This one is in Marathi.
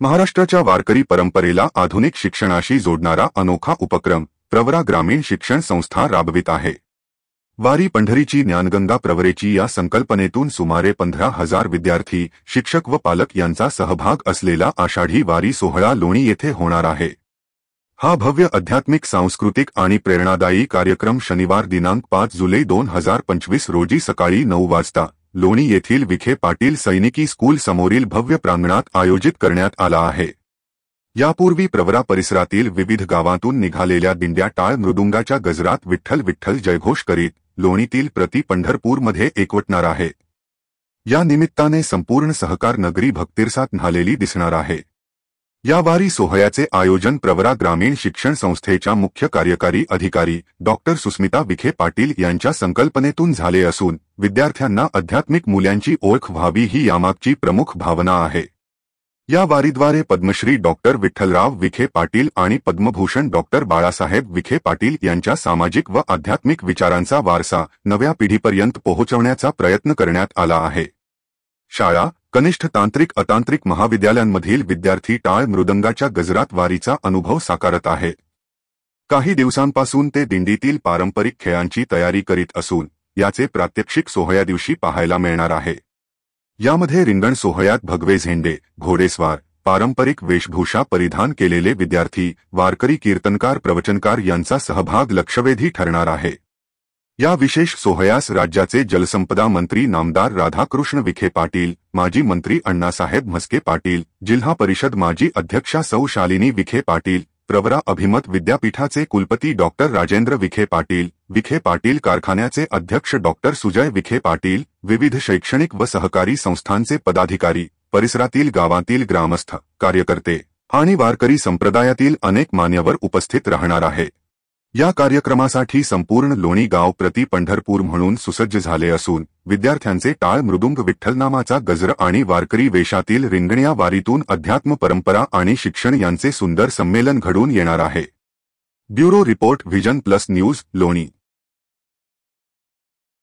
महाराष्ट्राच्या वारकरी परंपरेला आधुनिक शिक्षणाशी जोडणारा अनोखा उपक्रम प्रवरा ग्रामीण शिक्षण संस्था राबवित आहे। वारी पंढरीची ज्ञानगंगा प्रवरेची या संकल्पनेतून सुमारे 15,000 विद्यार्थी, शिक्षक व पालक यांचा सहभाग असलेला आषाढी वारी सोहळा लोणी येथे होणार आहे। हा भव्य आध्यात्मिक, सांस्कृतिक आणि प्रेरणादायी कार्यक्रम शनिवार दिनांक 5 जुलै 2025 रोजी सकाळी 9 वाजता लोणी येथील विखे पाटील सैनिकी स्कूल समोरील भव्य प्रांगणात आयोजित करण्यात आला आहे। यापूर्वी प्रवरा परिसरातील विविध गावांतून निघालेल्या दिंड्या टाळ मृदुंगाच्या गजरात विठ्ठल विठ्ठल जयघोष करीत लोणीतील प्रति पंढरपूरमध्ये एकवटणार आहे। या निमित्ताने संपूर्ण सहकार नगरी भक्तिरसात न्हालेली दिसणार आहे। या वारी सोहळ्याचे आयोजन प्रवरा ग्रामीण शिक्षण संस्थेच्या मुख्य कार्यकारी अधिकारी डॉक्टर सुस्मिता विखे पाटील यांच्या संकल्पनेतून झाले असून विद्यार्थ्यांना आध्यात्मिक मूल्यांची ओळख व्हावी ही यामागची प्रमुख भावना आहे। या वारीद्वारे पद्मश्री डॉक्टर विठ्ठलराव विखे पाटील आणि पद्मभूषण डॉक्टर बाळासाहेब विखे पाटील यांच्या सामाजिक व आध्यात्मिक विचारांचा वारसा नव्या पिढीपर्यंत पोहोचवण्याचा प्रयत्न करण्यात आला आहे। शाळा, कनिष्ठ तांत्रिक अतांत्रिक महाविद्यालयांमधील विद्यार्थी टाळ मृदंगाच्या गजरात वारीचा अनुभव साकारत आहेत। काही दिवसांपासून ते दिंडीतील पारंपरिक खेळांची तयारी करीत असून याचे प्रात्यक्षिक सोहळ्या दिवशी पाहायला मिळणार आहे। यामध्ये रिंगण सोहळ्यात भगवे झेंडे, घोडेस्वार, पारंपरिक वेशभूषा परिधान केलेले विद्यार्थी, वारकरी, कीर्तनकार, प्रवचनकार यांचा सहभाग लक्षवेधी ठरणार आहे। या विशेष सोहळ्यास राज्याचे जलसंपदा मंत्री नामदार राधाकृष्ण विखे पाटील, माजी मंत्री अण्णासाहेब म्हस्के पाटील, जिल्हा परिषद माजी अध्यक्षा सौ शालिनी विखे पाटील, प्रवरा अभिमत विद्यापीठाचे कुलपती डॉक्टर राजेंद्र विखे पाटील कारखान्याचे अध्यक्ष डॉक्टर सुजय विखे पाटील, विविध शैक्षणिक व सहकारी संस्थांचे पदाधिकारी, परिसरातील गावातील ग्रामस्थ, कार्यकर्ते आणि वारकरी संप्रदायातील अनेक मान्यवर उपस्थित राहणार आहे। या कार्यक्रमासाठी संपूर्ण लोणी गाव प्रति पंढरपूर म्हणून सुसज्ज झाले असून विद्यार्थ्यांचे टाळ मृदुंग, विठ्ठलनामाचा गजर आणि वारकरी वेशातील रिंगण वारीतून अध्यात्म, परंपरा आणि शिक्षण यांचे सुंदर संमेलन घडून येणार आहे। Bureau report, vision plus news, लोणी।